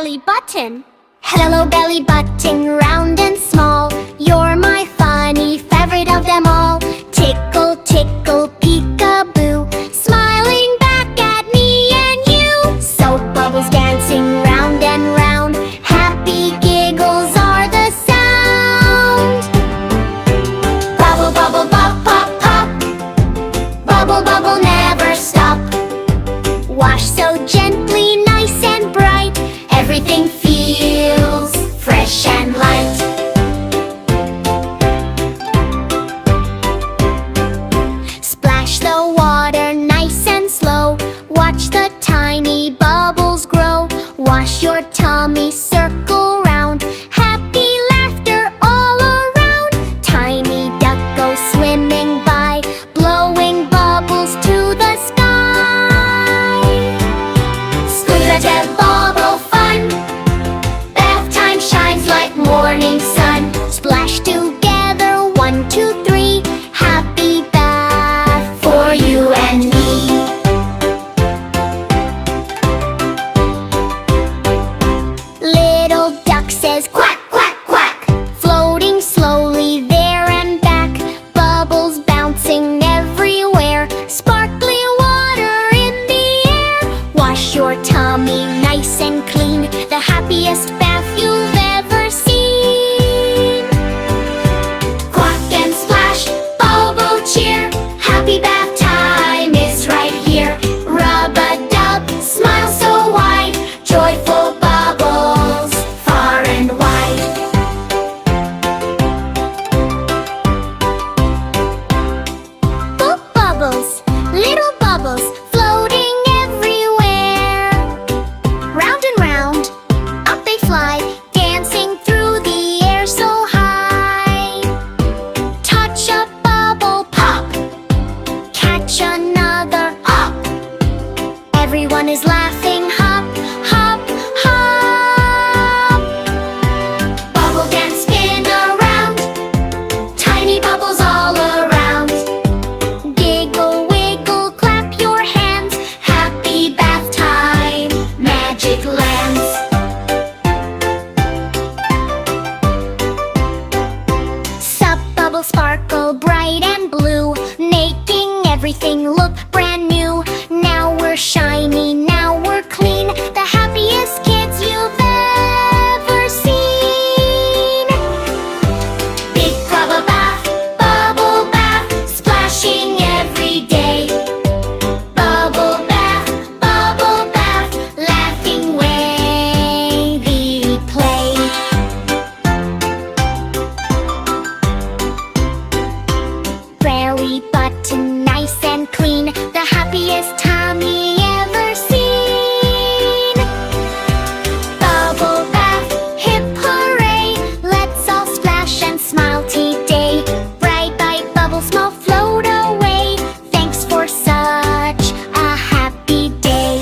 belly button. Hello belly button, round and small, you're my funny favorite of them all. Tickle, tickle, peekaboo, smiling back at me and you. Soap bubbles dancing round and round, happy giggles are the sound. Bubble, bubble, pop, pop, pop, bubble, bubble, never stop. Wash so gently, nice and bright, everything feels fresh and light. Splash the water nice and slow, watch the tiny bubbles grow. Wash your tummy, circle round, happy laughter all around. Tiny duck goes swimming by, blowing bubbles to the sky. Squeeze bubble fun, bath time shines like morning sun. Splash together, 1, 2, 3, happy bath for you and me. Little duck says quack, quack, quack, floating slowly there and back. Bubbles bouncing everywhere, sparkly water in the air. Wash your tummy nice and clean, the happiest bath you've ever seen. Quack and splash, bubble cheer, happy bath time is right here. Rub-a-dub, smile so wide, joyful bubbles far and wide. Boop bubbles, little bubbles, floating everywhere. Round and round, up they fly, dancing through the air so high. Touch a bubble, pop, catch another, up. Everyone is laughing, hop, hop, hop. Bubble dance, spin around, tiny bubbles all around. Giggle, wiggle, clap your hands, happy bath time, magic lands. Sup bubble sparkle bright and blue, making everything look brand new. Now we're shiny, now we're clean, the happiest kids you've ever seen. Big bubble bath, splashing every day. Bubble bath, laughing wavy play. Belly button nice and clean, the happiest tummy ever seen. Bubble bath, hip hooray, let's all splash and smile today. Bright bright bubbles small float away, thanks for such a happy day.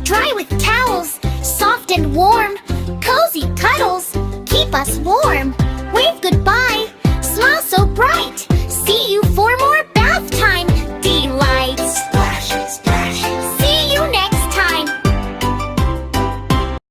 Dry with towels, soft and warm, cozy cuddles keep us warm. Wave goodbye